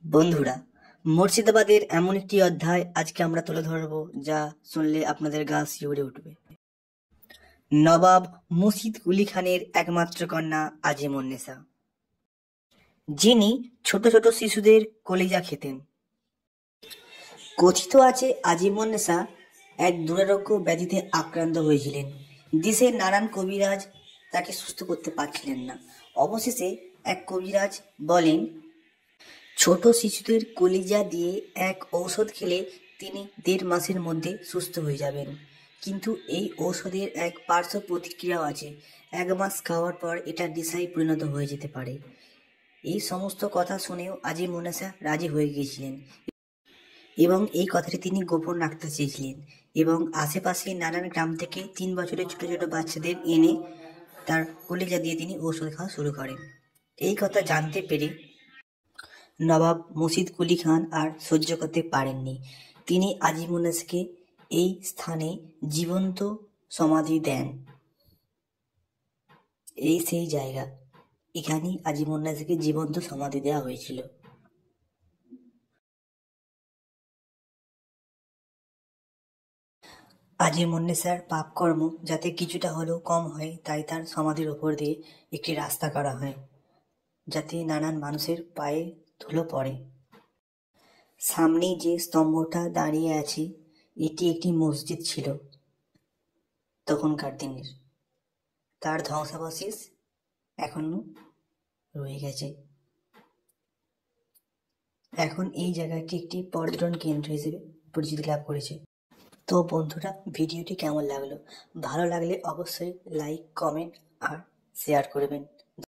বন্ধুরা, মুর্শিদাবাদের এমন একটি অধ্যায় আজকে আমরা তুলে ধরব যা শুনলে আপনাদের গা শিউরে উঠবে। নবাব মুর্শিদ কুলি খানের একমাত্র কন্যা আজিমুন্নেসা, যিনি ছোট ছোট শিশুদের কলিজা খেতেন। কথিত আছে আজিমুন্নেসা এক দুরারোগ্য ব্যাধিতে আক্রান্ত হয়েছিলেন। দেশের নানান কবিরাজ তাকে সুস্থ করতে পারছিলেন না। অবশেষে এক কবিরাজ বলেন, ছোট শিশুদের কলিজা দিয়ে এক ঔষধ খেলে তিনি 1.5 মাসের মধ্যে সুস্থ হয়ে যাবেন। কিন্তু এই ঔষধের এক পার্শ্ব প্রতিক্রিয়াও আছে। 1 মাস খাওয়ার পর এটা নেশায় পরিণত হয়ে যেতে পারে। এই সমস্ত কথা শুনেও আজিমুন্নেসা রাজি হয়ে গিয়েছিলেন এবং এই কথাটি তিনি গোপন রাখতে চেয়েছিলেন এবং আশেপাশে নানান গ্রাম থেকে 3 বছরের ছোট ছোট বাচ্চাদের এনে তার কলিজা দিয়ে তিনি ঔষধ খাওয়া শুরু করেন। এই কথা জানতে পেরে নবাব মুর্শিদ কুলি খান আর সহ্য করতে পারেননি। তিনি আজিমুন্নেসাকে এই স্থানে জীবন্ত সমাধি দেন। এই সেই জায়গা, এখানেই আজিমুন্নেসাকে জীবন্ত সমাধি দেওয়া হয়েছিল। আজিমুন্নেসার পাপকর্ম যাতে কিছুটা হলেও কম হয়, তাই তার সমাধির ওপর দিয়ে একটি রাস্তা করা হয় যাতে নানান মানুষের পায়ে ধুলো পড়ে। সামনেই যে স্তম্ভটা দাঁড়িয়ে আছে, এটি একটি মসজিদ ছিল তখনকার দিনের। তার ধ্বংসাবশেষ এখনো রয়ে গেছে। এখন এই জায়গাটি একটি পর্যটন কেন্দ্র হিসেবে পরিচিতি লাভ করেছে। তো বন্ধুরা, ভিডিওটি কেমন লাগলো? ভালো লাগলে অবশ্যই লাইক, কমেন্ট আর শেয়ার করবেন।